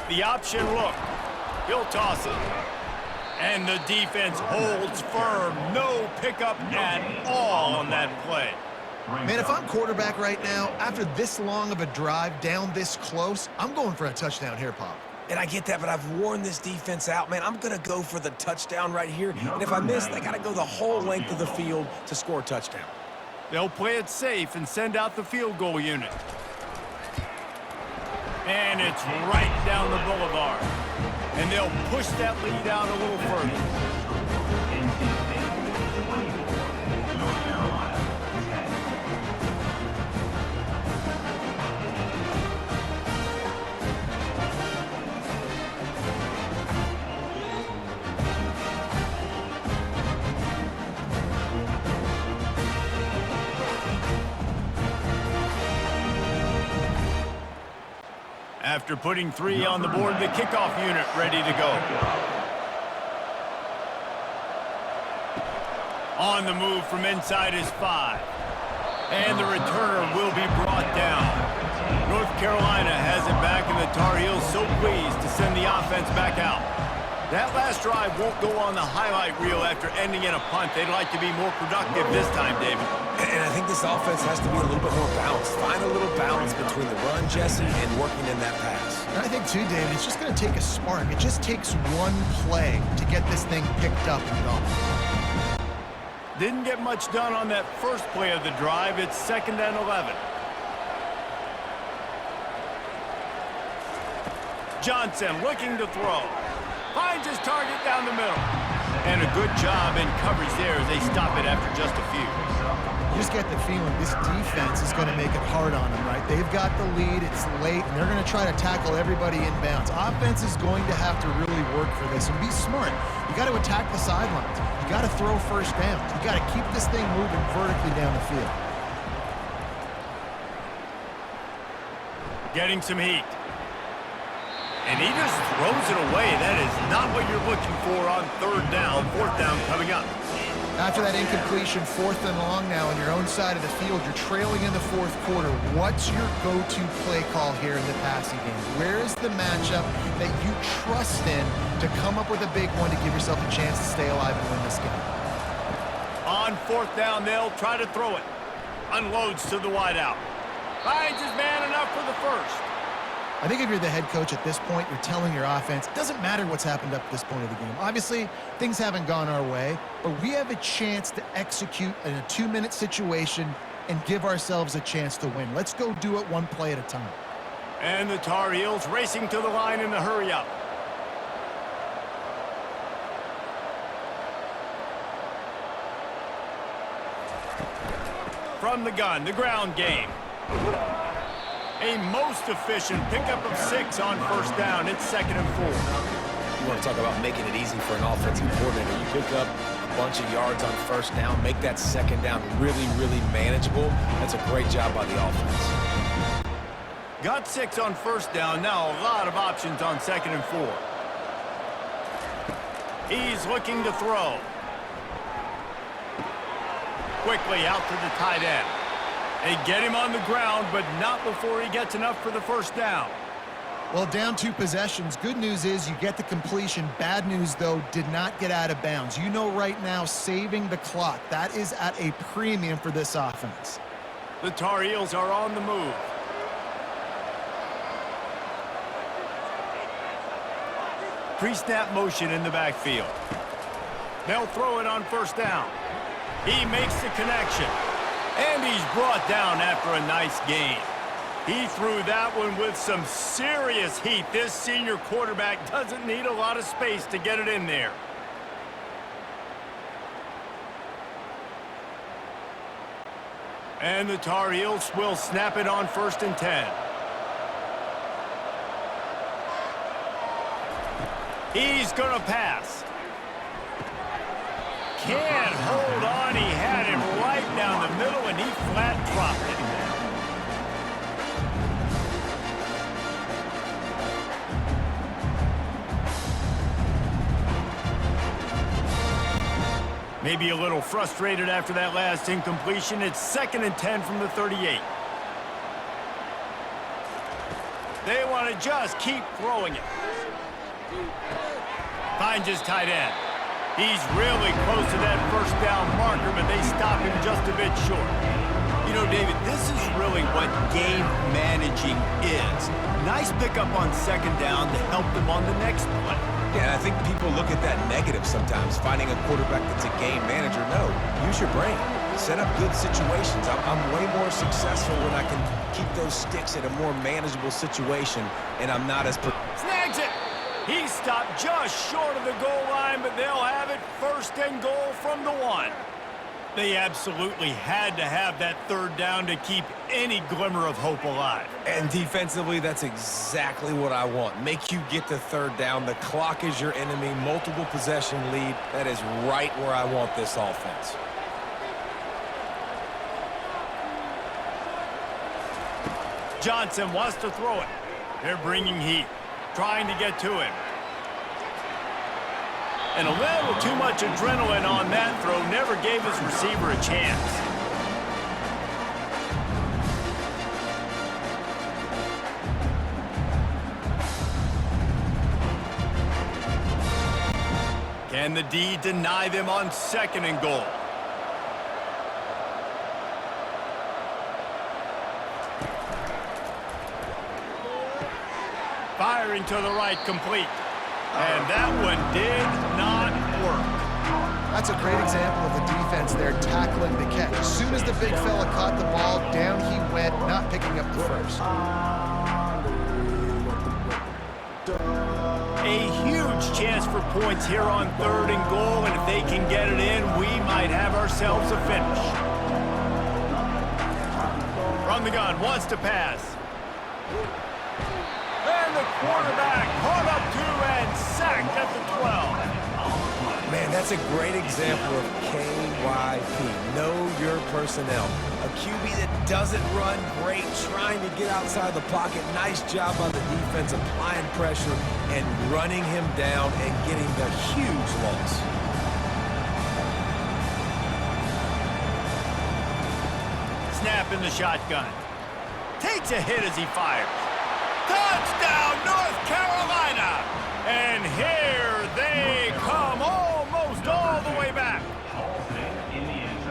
The option look. He'll toss it. And the defense holds firm. No pickup at all on that play. Man, if I'm quarterback right now, after this long of a drive, down this close, I'm going for a touchdown here, Pop. And I get that, but I've worn this defense out, man. I'm going to go for the touchdown right here. And if I miss, they got to go the whole length of the field to score a touchdown. They'll play it safe and send out the field goal unit. And it's right down the boulevard. And they'll push that lead out a little further. NC State 24, North Carolina 10. After putting 3 on the board, the kickoff unit ready to go. On the move from inside his 5. And the returner will be brought down. North Carolina has it back, and the Tar Heels so pleased to send the offense back out. That last drive won't go on the highlight reel after ending in a punt. They'd like to be more productive this time, David. And I think this offense has to be a little bit more balanced. Find a little balance between the run, Jesse, and working in that pass. And I think, too, David, it's just going to take a spark. It just takes one play to get this thing picked up and going. Didn't get much done on that first play of the drive. It's 2nd and 11. Johnson looking to throw. Finds his target down the middle. And a good job in coverage there as they stop it after just a few. You just get the feeling this defense is going to make it hard on them, right? They've got the lead, it's late, and they're going to try to tackle everybody inbounds. Offense is going to have to really work for this and be smart. You got to attack the sidelines. You got to throw first downs. You got to keep this thing moving vertically down the field. Getting some heat. And he just throws it away. That is not what you're looking for on 3rd down. 4th down coming up. After that incompletion, 4th and long now on your own side of the field, you're trailing in the 4th quarter. What's your go-to play call here in the passing game? Where is the matchup that you trust in to come up with a big one to give yourself a chance to stay alive and win this game? On 4th down, they'll try to throw it. Unloads to the wideout. Finds his man enough for the first. I think if you're the head coach at this point, you're telling your offense, it doesn't matter what's happened up to this point of the game. Obviously, things haven't gone our way, but we have a chance to execute in a 2-minute situation and give ourselves a chance to win. Let's go do it one play at a time. And the Tar Heels racing to the line in a hurry-up. From the gun, the ground game. A most efficient pickup of 6 on 1st down. It's 2nd and 4. You want to talk about making it easy for an offensive coordinator. You pick up a bunch of yards on 1st down, make that 2nd down really, really manageable. That's a great job by the offense. Got 6 on 1st down. Now a lot of options on 2nd and 4. He's looking to throw. Quickly out to the tight end. They get him on the ground, but not before he gets enough for the 1st down. Well, down 2 possessions. Good news is you get the completion. Bad news, though, did not get out of bounds. You know right now, saving the clock, that is at a premium for this offense. The Tar Heels are on the move. Pre-snap motion in the backfield. They'll throw it on first down. He makes the connection. And he's brought down after a nice gain. He threw that one with some serious heat. This senior quarterback doesn't need a lot of space to get it in there. And the Tar Heels will snap it on 1st and 10. He's going to pass. Can't hold on. He had him right down the middle, and he flat dropped it. Maybe a little frustrated after that last incompletion. It's 2nd and 10 from the 38. They want to just keep throwing it. Finds his tight end. He's really close to that first down marker, but they stop him just a bit short. You know, David, this is really what game managing is. Nice pickup on 2nd down to help them on the next play. Yeah, I think people look at that negative sometimes, finding a quarterback that's a game manager. No, use your brain. Set up good situations. I'm way more successful when I can keep those sticks in a more manageable situation, and I'm not as... Snags it! He stopped just short of the goal line, but they'll have it 1st and goal from the 1. They absolutely had to have that 3rd down to keep any glimmer of hope alive. And defensively, that's exactly what I want. Make you get the 3rd down. The clock is your enemy. Multiple possession lead. That is right where I want this offense. Johnson wants to throw it. They're bringing heat, trying to get to him. And a little too much adrenaline on that throw never gave his receiver a chance. Can the D deny them on 2nd and goal? Firing to the right, complete. And that one did not work. That's a great example of the defense there tackling the catch. As soon as the big fella caught the ball, down he went, not picking up the first. A huge chance for points here on 3rd and goal, and if they can get it in, we might have ourselves a finish. From the gun, wants to pass. And the quarterback caught up to and sacked at the 12. Man, that's a great example of KYP. Know your personnel. A QB that doesn't run great, trying to get outside the pocket. Nice job on the defense, applying pressure and running him down and getting the huge loss. Snap in the shotgun. Takes a hit as he fires. Touchdown, North Carolina! And here they come, almost all the way back.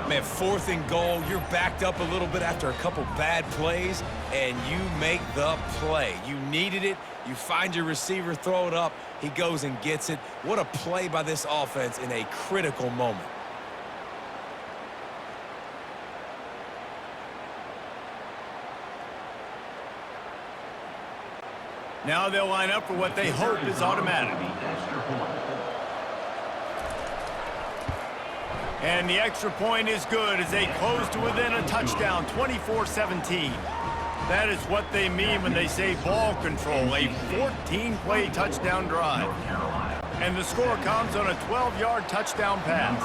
Man, 4th and goal, you're backed up a little bit after a couple bad plays, and you make the play. You needed it. You find your receiver, throw it up. He goes and gets it. What a play by this offense in a critical moment. Now they'll line up for what they hope is automatic. And the extra point is good as they close to within a touchdown, 24-17. That is what they mean when they say ball control, a 14-play touchdown drive. And the score comes on a 12-yard touchdown pass.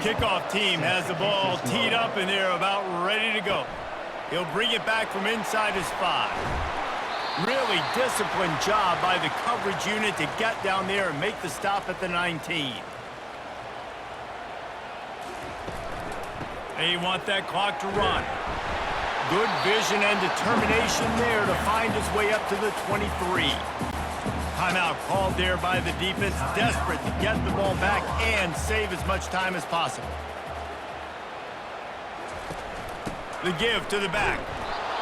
Kickoff team has the ball teed up and they're about ready to go. He'll bring it back from inside his 5. Really disciplined job by the coverage unit to get down there and make the stop at the 19. They want that clock to run. good vision and determination there to find his way up to the 23. Timeout called there by the defense, desperate to get the ball back and save as much time as possible. The give to the back.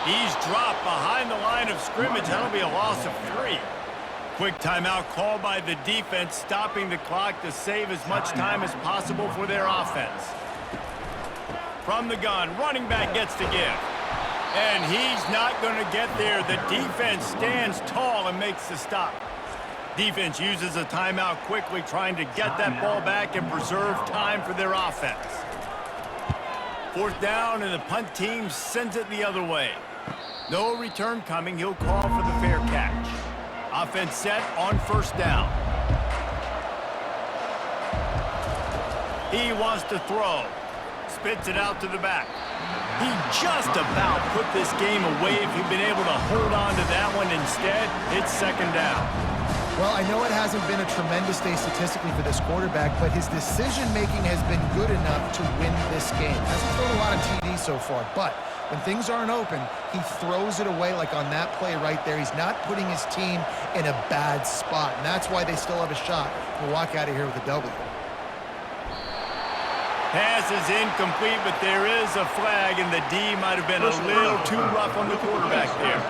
He's dropped behind the line of scrimmage. That'll be a loss of 3. Quick timeout called by the defense, stopping the clock to save as much time as possible for their offense. From the gun, running back gets the give. And he's not going to get there. The defense stands tall and makes the stop. Defense uses a timeout quickly, trying to get that ball back and preserve time for their offense. 4th down, and the punt team sends it the other way. No return coming. He'll call for the fair catch. Offense set on 1st down. He wants to throw. Spits it out to the back. He just about put this game away if he'd been able to hold on to that one. Instead, it's 2nd down. Well, I know it hasn't been a tremendous day statistically for this quarterback, but his decision-making has been good enough to win this game. Hasn't thrown a lot of TDs so far, but when things aren't open, he throws it away like on that play right there. He's not putting his team in a bad spot, and that's why they still have a shot to walk out of here with a W. Pass is incomplete, but there is a flag, and the D might have been a little too rough on the quarterback there.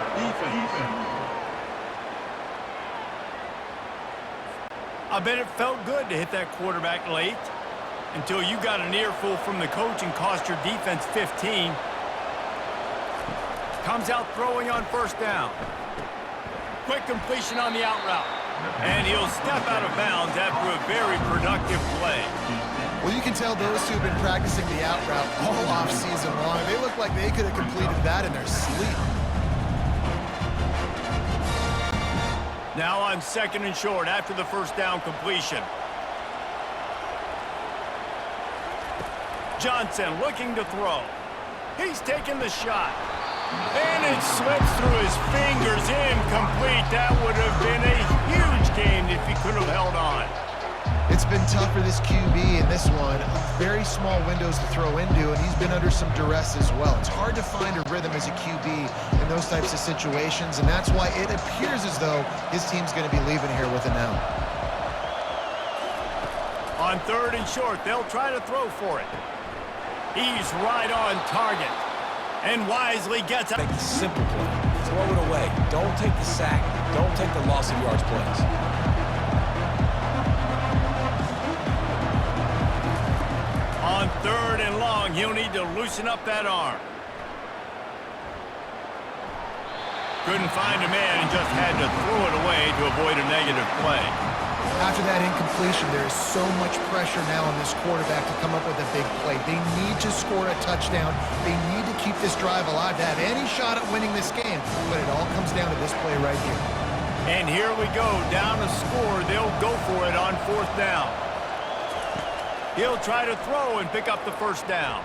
I bet it felt good to hit that quarterback late until you got an earful from the coach and cost your defense 15. Comes out throwing on 1st down. Quick completion on the out route. And he'll step out of bounds after a very productive play. Well, you can tell those two have been practicing the out route all off season long. They look like they could have completed that in their sleep. Now on 2nd and short after the 1st down completion. Johnson looking to throw. He's taking the shot. And it slips through his fingers, incomplete. That would have been a huge game if he could have held on. It's been tough for this QB in this one. Very small windows to throw into, and he's been under some duress as well. It's hard to find a rhythm as a QB in those types of situations, and that's why it appears as though his team's going to be leaving here with an out. On 3rd and short, they'll try to throw for it. He's right on target. And wisely gets up. Make the simple play. Throw it away. Don't take the sack. Don't take the loss of yards plays. On 3rd and long, he'll need to loosen up that arm. Couldn't find a man and just had to throw it away to avoid a negative play. After that incompletion, there is so much pressure now on this quarterback to come up with a big play. They need to score a touchdown. They need to keep this drive alive to have any shot at winning this game. But it all comes down to this play right here. And here we go, down a score. They'll go for it on 4th down. He'll try to throw and pick up the 1st down.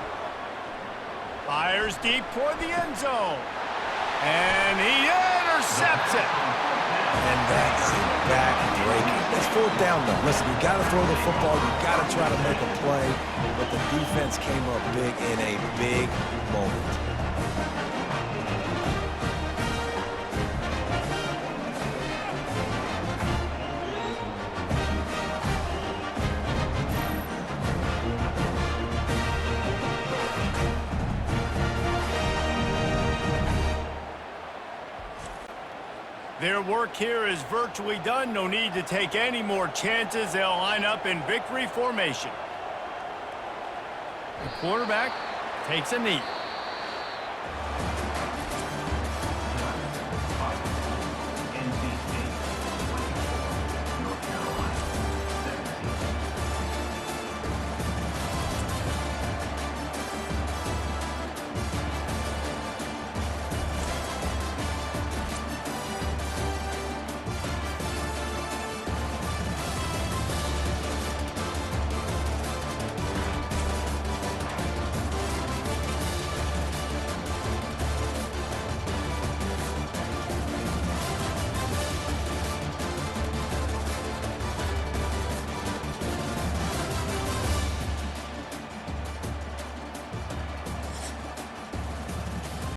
Fires deep toward the end zone. And he intercepts it. And that is back-breaking. It's 4th down, though. Listen, you got to throw the football. You got to try to make a play. But the defense came up big in a big moment. Their work here is virtually done. No need to take any more chances. They'll line up in victory formation. The quarterback takes a knee.